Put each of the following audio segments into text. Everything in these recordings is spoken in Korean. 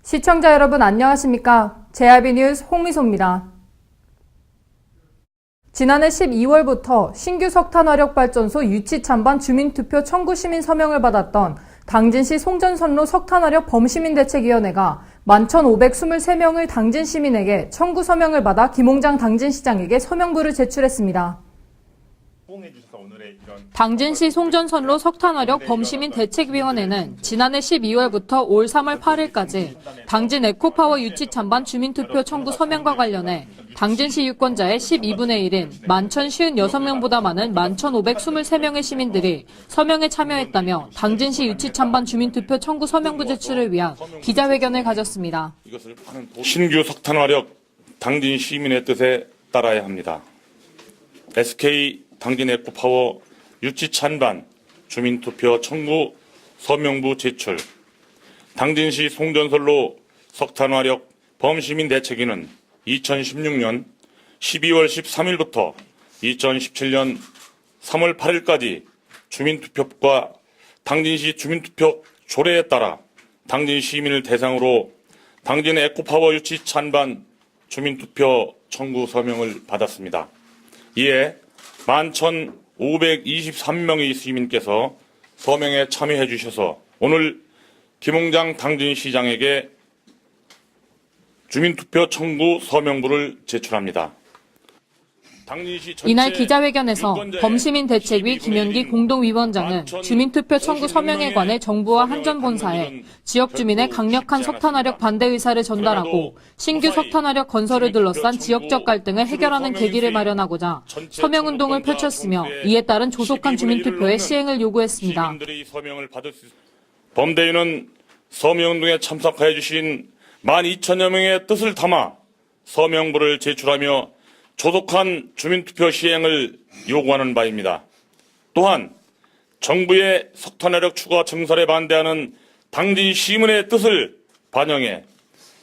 시청자 여러분 안녕하십니까? JRB 뉴스 홍미소입니다. 지난해 12월부터 신규 석탄화력발전소 유치 찬반 주민투표 청구 시민 서명을 받았던 당진시 송전선로 석탄화력 범시민대책위원회가 11,523명의 당진 시민에게 청구 서명을 받아 김홍장 당진시장에게 서명부를 제출했습니다. 당진시 송전선로 석탄화력 범시민대책위원회는 지난해 12월부터 올 3월 8일까지 당진 에코파워 유치 찬반 주민투표 청구 서명과 관련해 당진시 유권자의 12분의 1인 11,056명보다 많은 11,523명의 시민들이 서명에 참여했다며 당진시 유치 찬반 주민투표 청구 서명부 제출을 위한 기자회견을 가졌습니다. 신규 석탄화력 당진 시민의 뜻에 따라야 합니다. SK 당진 에코파워 유치 찬반 주민투표 청구 서명부 제출. 당진시 송전선로 석탄화력 범시민대책위는 2016년 12월 13일부터 2017년 3월 8일까지 주민투표과 당진시 주민투표 조례에 따라 당진 시민을 대상으로 당진 에코파워 유치 찬반 주민투표 청구 서명을 받았습니다. 이에 11,523명의 시민께서 서명에 참여해 주셔서 오늘 김홍장 당진시장에게 주민투표 청구 서명부를 제출합니다. 이날 기자회견에서 범시민대책위 김현기 공동위원장은 주민투표 청구 서명에 관해 정부와 한전본사에 지역 주민의 강력한 석탄화력 반대 의사를 전달하고 신규 석탄화력 건설을 둘러싼 지역적 갈등을 해결하는 계기를 마련하고자 서명운동을 펼쳤으며 이에 따른 조속한 주민투표의 시행을 요구했습니다. 범대위는 서명운동에 참석해 주신 12,000여 명의 뜻을 담아 서명부를 제출하며 조속한 주민투표 시행을 요구하는 바입니다. 또한 정부의 석탄화력 추가 증설에 반대하는 당진 시민의 뜻을 반영해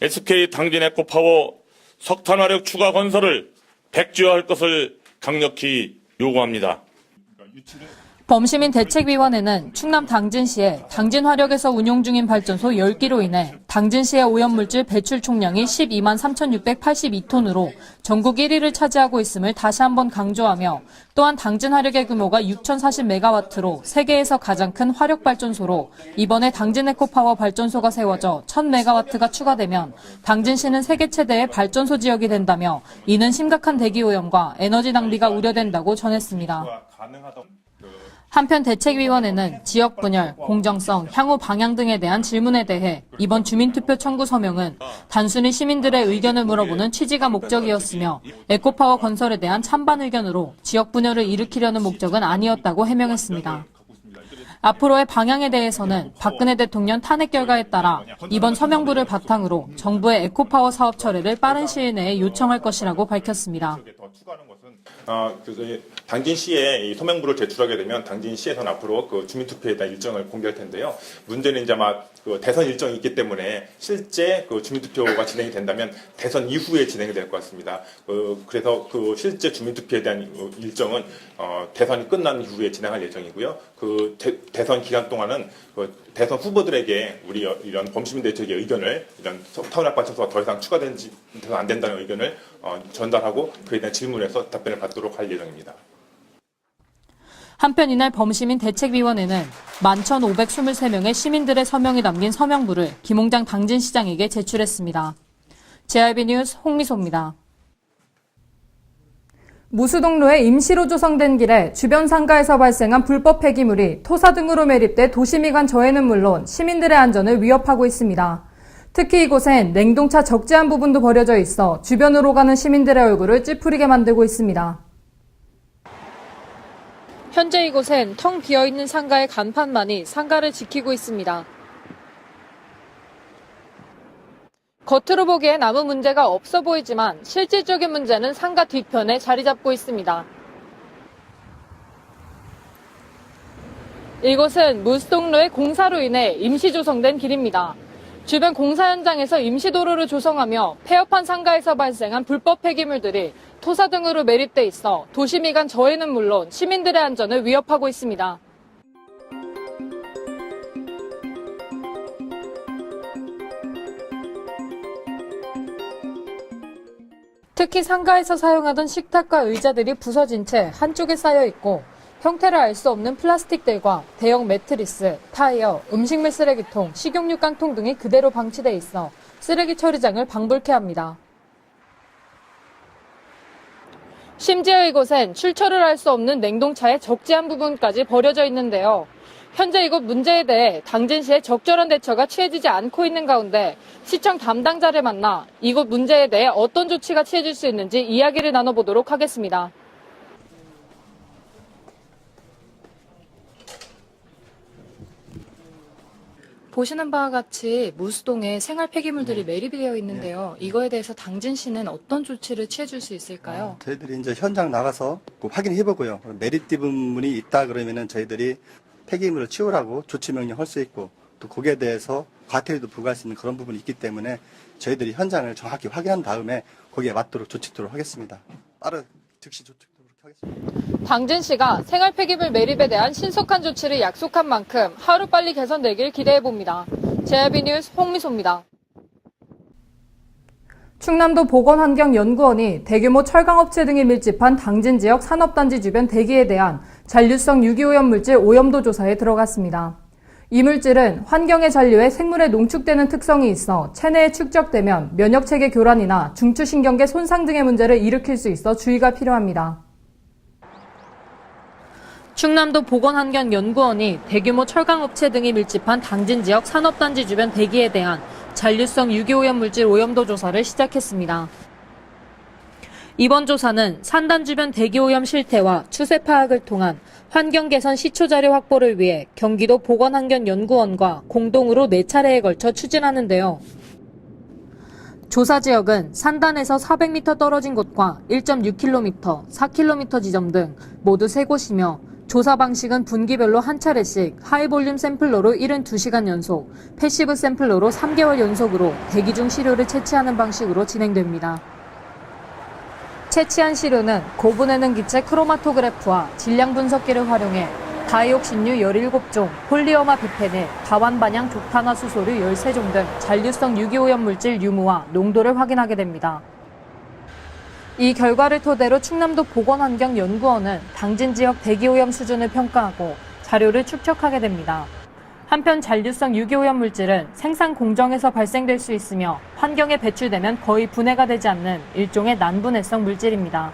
SK 당진 에코파워 석탄화력 추가 건설을 백지화할 것을 강력히 요구합니다. 범시민대책위원회는 충남 당진시에 당진화력에서 운용 중인 발전소 10기로 인해 당진시의 오염물질 배출 총량이 12만 3,682톤으로 전국 1위를 차지하고 있음을 다시 한번 강조하며 또한 당진화력의 규모가 6,040메가와트로 세계에서 가장 큰 화력발전소로 이번에 당진 에코파워 발전소가 세워져 1,000메가와트가 추가되면 당진시는 세계 최대의 발전소 지역이 된다며 이는 심각한 대기오염과 에너지 낭비가 우려된다고 전했습니다. 한편 대책위원회는 지역 분열, 공정성, 향후 방향 등에 대한 질문에 대해 이번 주민투표 청구 서명은 단순히 시민들의 의견을 물어보는 취지가 목적이었으며 에코파워 건설에 대한 찬반 의견으로 지역 분열을 일으키려는 목적은 아니었다고 해명했습니다. 앞으로의 방향에 대해서는 박근혜 대통령 탄핵 결과에 따라 이번 서명부를 바탕으로 정부의 에코파워 사업 철회를 빠른 시일 내에 요청할 것이라고 밝혔습니다. 당진시에 이 서명부를 제출하게 되면 당진시에서는 앞으로 그 주민투표에 대한 일정을 공개할 텐데요. 문제는 이제 그 대선 일정이 있기 때문에 실제 그 주민투표가 진행이 된다면 대선 이후에 진행이 될 것 같습니다. 그래서 그 실제 주민투표에 대한 일정은 대선이 끝난 이후에 진행할 예정이고요. 그 대선 기간 동안은 그 대선 후보들에게 우리 이런 범시민대책의 의견을 이런 석탄화력 발전소가 더 이상 추가돼서 안 된다는 의견을 전달하고 그에 대한 질문에서 답변을 받도록 할 예정입니다. 한편 이날 범시민대책위원회는 11,523명의 시민들의 서명이 담긴 서명부를 김홍장 당진시장에게 제출했습니다. JRB 뉴스 홍미소입니다. 무수동로에 임시로 조성된 길에 주변 상가에서 발생한 불법 폐기물이 토사 등으로 매립돼 도시미관 저해는 물론 시민들의 안전을 위협하고 있습니다. 특히 이곳엔 냉동차 적재한 부분도 버려져 있어 주변으로 가는 시민들의 얼굴을 찌푸리게 만들고 있습니다. 현재 이곳엔 텅 비어있는 상가의 간판만이 상가를 지키고 있습니다. 겉으로 보기엔 아무 문제가 없어 보이지만 실질적인 문제는 상가 뒤편에 자리 잡고 있습니다. 이곳은 무수동로의 공사로 인해 임시 조성된 길입니다. 주변 공사 현장에서 임시도로를 조성하며 폐업한 상가에서 발생한 불법 폐기물들이 토사 등으로 매립돼 있어 도시미관 저해는 물론 시민들의 안전을 위협하고 있습니다. 특히 상가에서 사용하던 식탁과 의자들이 부서진 채 한쪽에 쌓여 있고 형태를 알 수 없는 플라스틱들과 대형 매트리스, 타이어, 음식물 쓰레기통, 식용유 깡통 등이 그대로 방치돼 있어 쓰레기 처리장을 방불케 합니다. 심지어 이곳엔 출처를 알 수 없는 냉동차의 적재한 부분까지 버려져 있는데요. 현재 이곳 문제에 대해 당진시의 적절한 대처가 취해지지 않고 있는 가운데 시청 담당자를 만나 이곳 문제에 대해 어떤 조치가 취해질 수 있는지 이야기를 나눠보도록 하겠습니다. 보시는 바와 같이 무수동에 생활 폐기물들이 매립이 되어 있는데요. 이거에 대해서 당진시는 어떤 조치를 취해줄 수 있을까요? 저희들이 이제 현장 나가서 확인해 보고요. 매립된 부분이 있다 그러면은 저희들이 폐기물을 치우라고 조치 명령할 수 있고 또 거기에 대해서 과태료도 부과할 수 있는 그런 부분이 있기 때문에 저희들이 현장을 정확히 확인한 다음에 거기에 맞도록 조치토록 하겠습니다. 빠른 즉시 조치토록 하겠습니다. 당진시가 생활 폐기물 매립에 대한 신속한 조치를 약속한 만큼 하루빨리 개선되길 기대해봅니다. JRB 뉴스 홍미소입니다. 충남도 보건환경연구원이 대규모 철강업체 등이 밀집한 당진 지역 산업단지 주변 대기에 대한 잔류성 유기오염 물질 오염도 조사에 들어갔습니다. 이 물질은 환경의 잔류에 생물에 농축되는 특성이 있어 체내에 축적되면 면역체계 교란이나 중추신경계 손상 등의 문제를 일으킬 수 있어 주의가 필요합니다. 충남도 보건환경연구원이 대규모 철강업체 등이 밀집한 당진 지역 산업단지 주변 대기에 대한 잔류성 유기오염 물질 오염도 조사를 시작했습니다. 이번 조사는 산단 주변 대기오염 실태와 추세 파악을 통한 환경 개선 시초 자료 확보를 위해 경기도 보건환경연구원과 공동으로 4차례에 걸쳐 추진하는데요. 조사 지역은 산단에서 400m 떨어진 곳과 1.6km, 4km 지점 등 모두 3곳이며 조사 방식은 분기별로 한 차례씩 하이볼륨 샘플러로 72시간 연속, 패시브 샘플러로 3개월 연속으로 대기 중 시료를 채취하는 방식으로 진행됩니다. 채취한 시료는 고분해능 기체 크로마토그래프와 질량 분석기를 활용해 다이옥신류 17종, 폴리어마 비페닐, 다완반향 족탄화수소류 13종 등 잔류성 유기오염 물질 유무와 농도를 확인하게 됩니다. 이 결과를 토대로 충남도 보건환경연구원은 당진 지역 대기오염 수준을 평가하고 자료를 축적하게 됩니다. 한편 잔류성 유기오염 물질은 생산 공정에서 발생될 수 있으며 환경에 배출되면 거의 분해가 되지 않는 일종의 난분해성 물질입니다.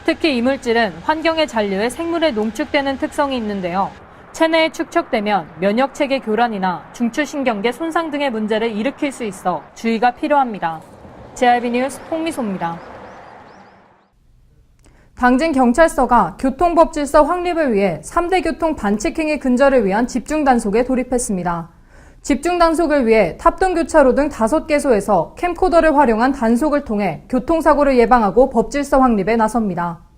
특히 이 물질은 환경의 잔류에 생물에 농축되는 특성이 있는데요. 체내에 축적되면 면역체계 교란이나 중추신경계 손상 등의 문제를 일으킬 수 있어 주의가 필요합니다. JRB 뉴스 홍미소입니다. 당진경찰서가 교통법질서 확립을 위해 3대 교통 반칙행위 근절을 위한 집중단속에 돌입했습니다. 집중단속을 위해 탑동교차로 등 5개소에서 캠코더를 활용한 단속을 통해 교통사고를 예방하고 법질서 확립에 나섭니다.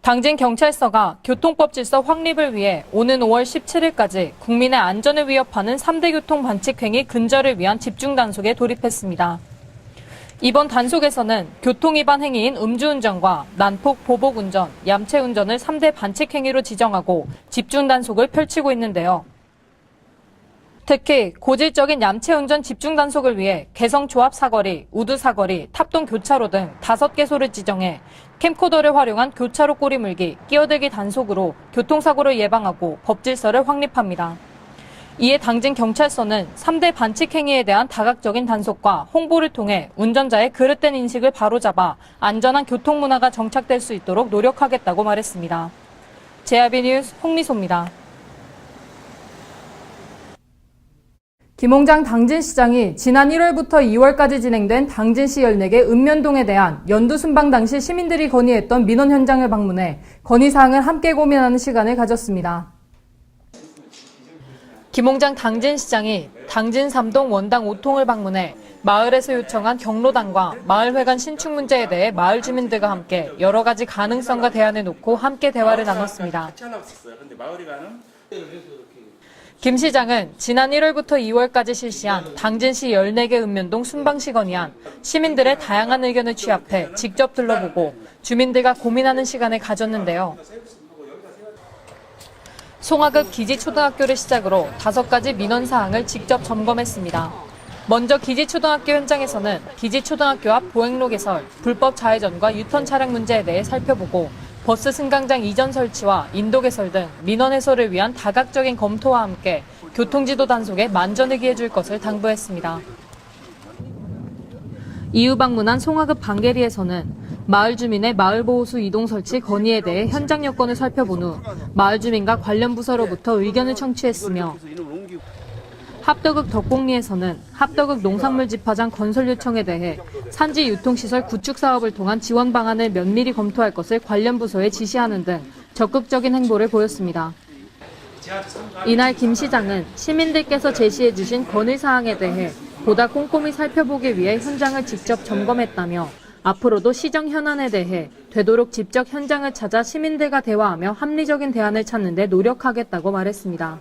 당진경찰서가 교통법질서 확립을 위해 오는 5월 17일까지 국민의 안전을 위협하는 3대 교통 반칙행위 근절을 위한 집중단속에 돌입했습니다. 이번 단속에서는 교통위반 행위인 음주운전과 난폭 보복운전, 얌체운전을 3대 반칙행위로 지정하고 집중단속을 펼치고 있는데요. 특히 고질적인 얌체운전 집중단속을 위해 개성조합 사거리, 우드 사거리, 탑동 교차로 등 5개소를 지정해 캠코더를 활용한 교차로 꼬리물기, 끼어들기 단속으로 교통사고를 예방하고 법질서를 확립합니다. 이에 당진경찰서는 3대 반칙행위에 대한 다각적인 단속과 홍보를 통해 운전자의 그릇된 인식을 바로잡아 안전한 교통문화가 정착될 수 있도록 노력하겠다고 말했습니다. JRB 뉴스 홍미소입니다. 김홍장 당진시장이 지난 1월부터 2월까지 진행된 당진시 14개 읍면동에 대한 연두순방 당시 시민들이 건의했던 민원 현장을 방문해 건의사항을 함께 고민하는 시간을 가졌습니다. 김홍장 당진시장이 당진 3동 원당 5통을 방문해 마을에서 요청한 경로당과 마을회관 신축 문제에 대해 마을 주민들과 함께 여러 가지 가능성과 대안을 놓고 함께 대화를 나눴습니다. 김 시장은 지난 1월부터 2월까지 실시한 당진시 14개 읍면동 순방시 건의안 시민들의 다양한 의견을 취합해 직접 둘러보고 주민들과 고민하는 시간을 가졌는데요. 송하급 기지초등학교를 시작으로 5가지 민원 사항을 직접 점검했습니다. 먼저 기지초등학교 현장에서는 기지초등학교 앞 보행로 개설, 불법 좌회전과 유턴 차량 문제에 대해 살펴보고 버스 승강장 이전 설치와 인도 개설 등 민원 해소를 위한 다각적인 검토와 함께 교통지도 단속에 만전을 기해줄 것을 당부했습니다. 이후 방문한 송화읍 방계리에서는 마을 주민의 마을보호수 이동 설치 건의에 대해 현장 여건을 살펴본 후 마을 주민과 관련 부서로부터 의견을 청취했으며 합덕읍 덕곡리에서는 합덕읍 농산물 집화장 건설 요청에 대해 산지 유통시설 구축 사업을 통한 지원 방안을 면밀히 검토할 것을 관련 부서에 지시하는 등 적극적인 행보를 보였습니다. 이날 김 시장은 시민들께서 제시해 주신 건의사항에 대해 보다 꼼꼼히 살펴보기 위해 현장을 직접 점검했다며 앞으로도 시정 현안에 대해 되도록 직접 현장을 찾아 시민들과 대화하며 합리적인 대안을 찾는 데 노력하겠다고 말했습니다.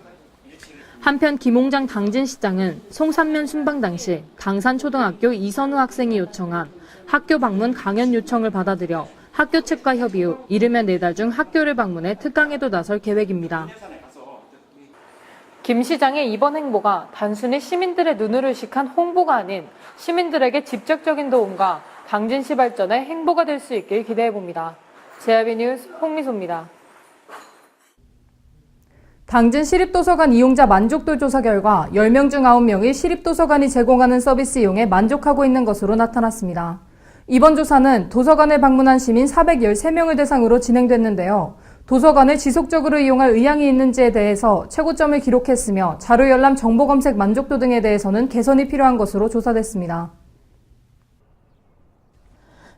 한편 김홍장 당진시장은 송산면 순방 당시 당산초등학교 이선우 학생이 요청한 학교 방문 강연 요청을 받아들여 학교 측과 협의 후 이르면 4달 중 학교를 방문해 특강에도 나설 계획입니다. 김 시장의 이번 행보가 단순히 시민들의 눈으로 의식한 홍보가 아닌 시민들에게 직접적인 도움과 당진시 발전의 행보가 될 수 있길 기대해봅니다. JRB 뉴스 홍미소입니다. 당진 시립도서관 이용자 만족도 조사 결과 10명 중 9명이 시립도서관이 제공하는 서비스 이용에 만족하고 있는 것으로 나타났습니다. 이번 조사는 도서관을 방문한 시민 413명을 대상으로 진행됐는데요. 도서관을 지속적으로 이용할 의향이 있는지에 대해서 최고점을 기록했으며 자료 열람 정보 검색 만족도 등에 대해서는 개선이 필요한 것으로 조사됐습니다.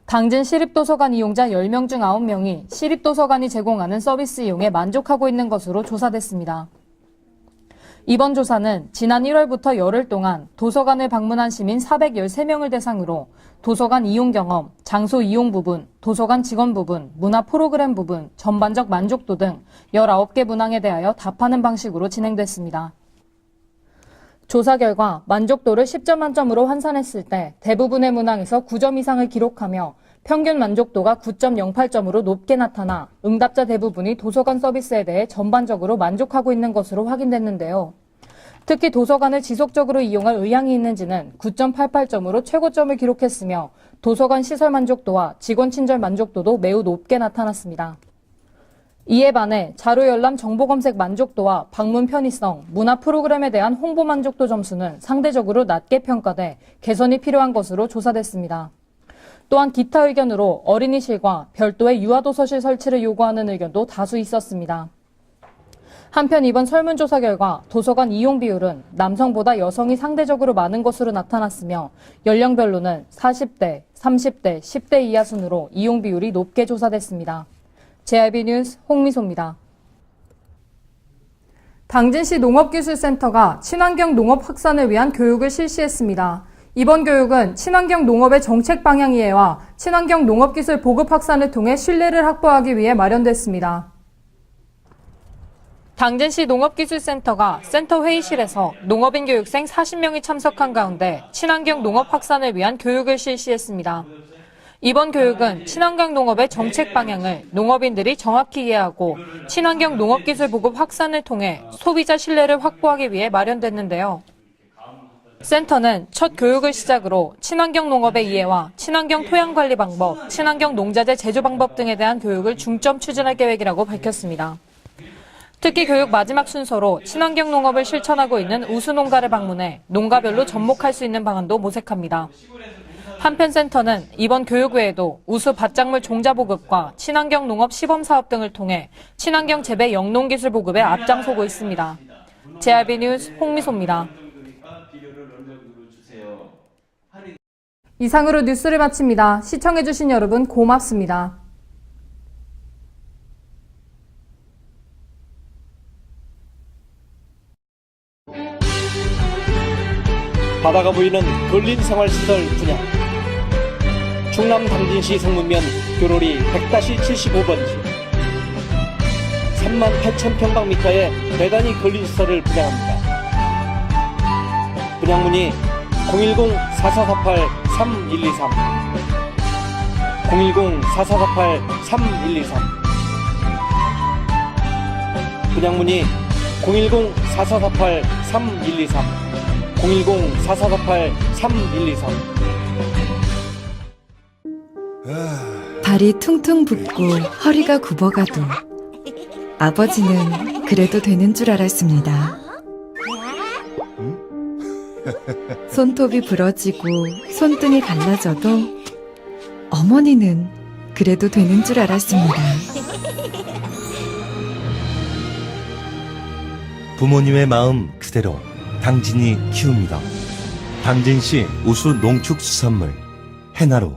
당진 시립도서관 이용자 10명 중 9명이 시립도서관이 제공하는 서비스 이용에 만족하고 있는 것으로 조사됐습니다. 이번 조사는 지난 1월부터 열흘 동안 도서관을 방문한 시민 413명을 대상으로 도서관 이용 경험, 장소 이용 부분, 도서관 직원 부분, 문화 프로그램 부분, 전반적 만족도 등 19개 문항에 대하여 답하는 방식으로 진행됐습니다. 조사 결과 만족도를 10점 만점으로 환산했을 때 대부분의 문항에서 9점 이상을 기록하며 평균 만족도가 9.08점으로 높게 나타나 응답자 대부분이 도서관 서비스에 대해 전반적으로 만족하고 있는 것으로 확인됐는데요. 특히 도서관을 지속적으로 이용할 의향이 있는지는 9.88점으로 최고점을 기록했으며 도서관 시설 만족도와 직원 친절 만족도도 매우 높게 나타났습니다. 이에 반해 자료 열람 정보 검색 만족도와 방문 편의성, 문화 프로그램에 대한 홍보 만족도 점수는 상대적으로 낮게 평가돼 개선이 필요한 것으로 조사됐습니다. 또한 기타 의견으로 어린이실과 별도의 유아도서실 설치를 요구하는 의견도 다수 있었습니다. 한편 이번 설문조사 결과 도서관 이용 비율은 남성보다 여성이 상대적으로 많은 것으로 나타났으며 연령별로는 40대, 30대, 10대 이하 순으로 이용 비율이 높게 조사됐습니다. JRB 뉴스 홍미소입니다. 당진시 농업기술센터가 친환경 농업 확산을 위한 교육을 실시했습니다. 이번 교육은 친환경 농업의 정책 방향 이해와 친환경 농업기술 보급 확산을 통해 신뢰를 확보하기 위해 마련됐습니다. 당진시 농업기술센터가 센터 회의실에서 농업인 교육생 40명이 참석한 가운데 친환경 농업 확산을 위한 교육을 실시했습니다. 이번 교육은 친환경 농업의 정책 방향을 농업인들이 정확히 이해하고 친환경 농업기술 보급 확산을 통해 소비자 신뢰를 확보하기 위해 마련됐는데요. 센터는 첫 교육을 시작으로 친환경 농업의 이해와 친환경 토양 관리 방법, 친환경 농자재 제조 방법 등에 대한 교육을 중점 추진할 계획이라고 밝혔습니다. 특히 교육 마지막 순서로 친환경 농업을 실천하고 있는 우수 농가를 방문해 농가별로 접목할 수 있는 방안도 모색합니다. 한편 센터는 이번 교육 외에도 우수 밭작물 종자 보급과 친환경 농업 시범 사업 등을 통해 친환경 재배 영농기술 보급에 앞장서고 있습니다. JRB 뉴스 홍미소입니다. 이상으로 뉴스를 마칩니다. 시청해주신 여러분 고맙습니다. 바다가 보이는 근린 생활시설 분양. 충남 당진시 성문면 교로리 100-75번지 38,000평방미터의 대단위 근린시설을 분양합니다. 분양문의 010-4448-3123 010-4448-3123 분양문의 010-4448-3123 010-4448-3123. 발이 퉁퉁 붓고 허리가 굽어가도 아버지는 그래도 되는 줄 알았습니다. 손톱이 부러지고 손등이 갈라져도 어머니는 그래도 되는 줄 알았습니다. 부모님의 마음 그대로 당진이 키웁니다. 당진시 우수 농축수산물 해나루